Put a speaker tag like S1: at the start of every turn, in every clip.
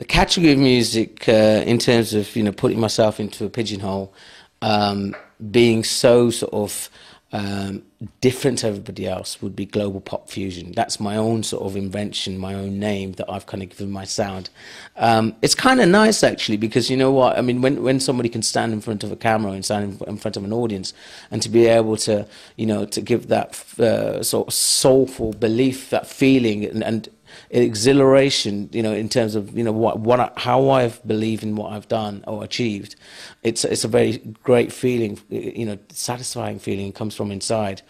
S1: the category of music, in terms of putting myself into a pigeonhole, being so sort of different to everybody else, would be global pop fusion. That's my own sort of invention, my own name that I've kind of given my sound. It's kind of nice actually, because you know what I mean, when somebody can stand in front of a camera and stand in front of an audience, and to be able to to give that sort of soulful belief, that feeling, and exhilaration, in terms of how I believe in what I've done or achieved. It's a very great feeling, satisfying feeling. It comes from inside,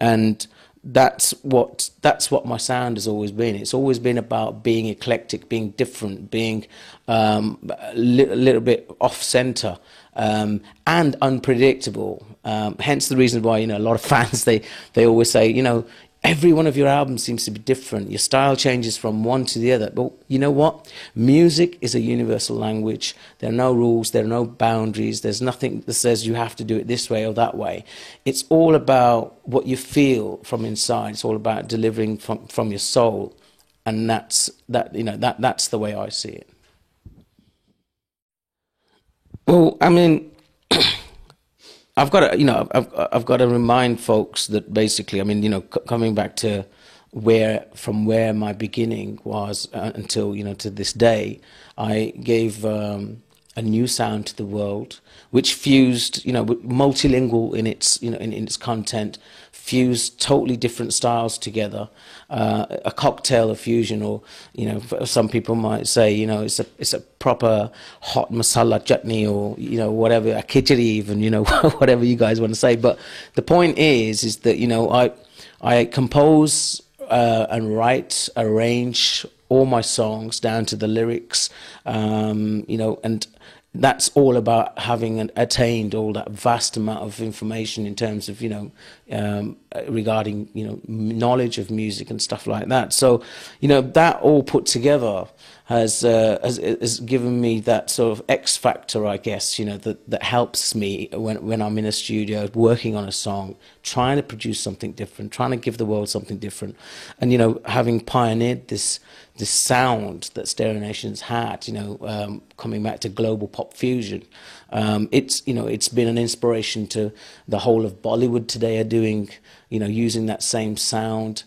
S1: and that's what my sound has always been. It's always been about being eclectic, being different, being a little bit off center, and unpredictable. Hence the reason why a lot of fans, they always say, every one of your albums seems to be different. Your style changes from one to the other. But you know what? Music is a universal language. There are no rules. There are no boundaries. There's nothing that says you have to do it this way or that way. It's all about what you feel from inside. It's all about delivering from your soul. And that's the way I see it. Well, I mean, I've got to, I've got to remind folks that basically, I mean, coming back to from where my beginning was, until to this day, I gave a new sound to the world, which fused, multilingual in its, in its content, fused totally different styles together, a cocktail of fusion, or some people might say, it's a proper hot masala chutney, or whatever, a khichdi even, whatever you guys want to say. But the point is that I compose and write, arrange all my songs down to the lyrics, and that's all about having attained all that vast amount of information in terms of regarding knowledge of music and stuff like that. So that all put together has given me that sort of X factor, I guess, that helps me when I'm in a studio working on a song, trying to produce something different, trying to give the world something different. And having pioneered this sound that Stereo Nation's had, coming back to global pop fusion, it's been an inspiration to the whole of Bollywood today are doing, using that same sound,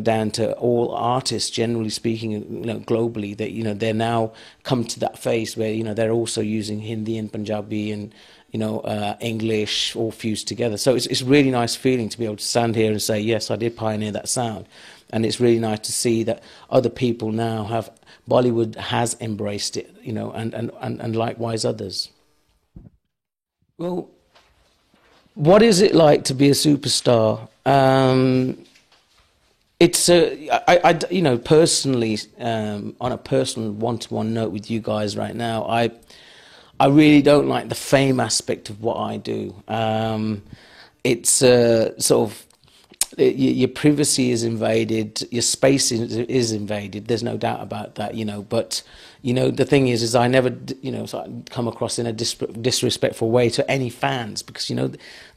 S1: down to all artists, generally speaking, globally, that, they're now come to that phase where, they're also using Hindi and Punjabi and, English all fused together. So it's a really nice feeling to be able to stand here and say, yes, I did pioneer that sound. And it's really nice to see that other people now Bollywood has embraced it, and likewise others. Well, what is it like to be a superstar? It's personally, on a personal one-to-one note with you guys right now, I really don't like the fame aspect of what I do. It's sort of, your privacy is invaded, your space is invaded. There's no doubt about that, But the thing is I never, come across in a disrespectful way to any fans, because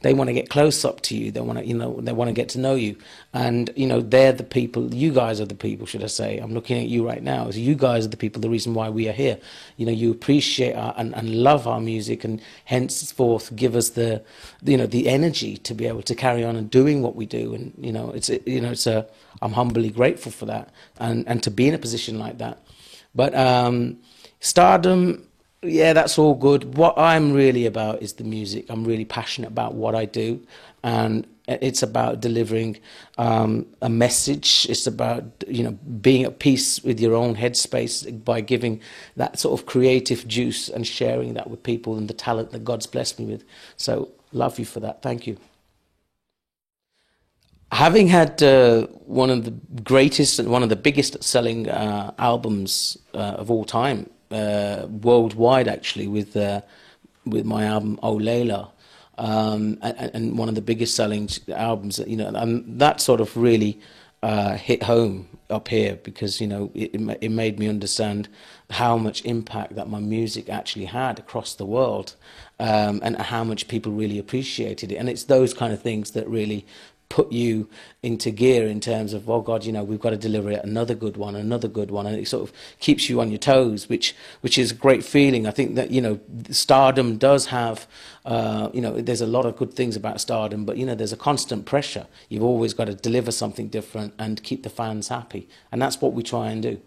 S1: they want to get close up to you. They want to, they want to get to know you, and they're the people. You guys are the people, should I say? I'm looking at you right now. So you guys are the people. The reason why we are here. You appreciate and love our music, and henceforth give us the energy to be able to carry on and doing what we do. And I'm humbly grateful for that, and to be in a position like that. But stardom, yeah, that's all good. What I'm really about is the music. I'm really passionate about what I do, and it's about delivering a message. It's about being at peace with your own headspace by giving that sort of creative juice and sharing that with people and the talent that God's blessed me with. So love you for that. Thank you. Having had one of the greatest and one of the biggest selling albums of all time, worldwide actually, with my album Oh Layla, and one of the biggest selling albums, and that sort of really hit home up here, because it made me understand how much impact that my music actually had across the world, and how much people really appreciated it. And it's those kind of things that really put you into gear in terms of, oh God, we've got to deliver another good one, and it sort of keeps you on your toes, which is a great feeling. I think that stardom does have, there's a lot of good things about stardom, but there's a constant pressure. You've always got to deliver something different and keep the fans happy, and that's what we try and do.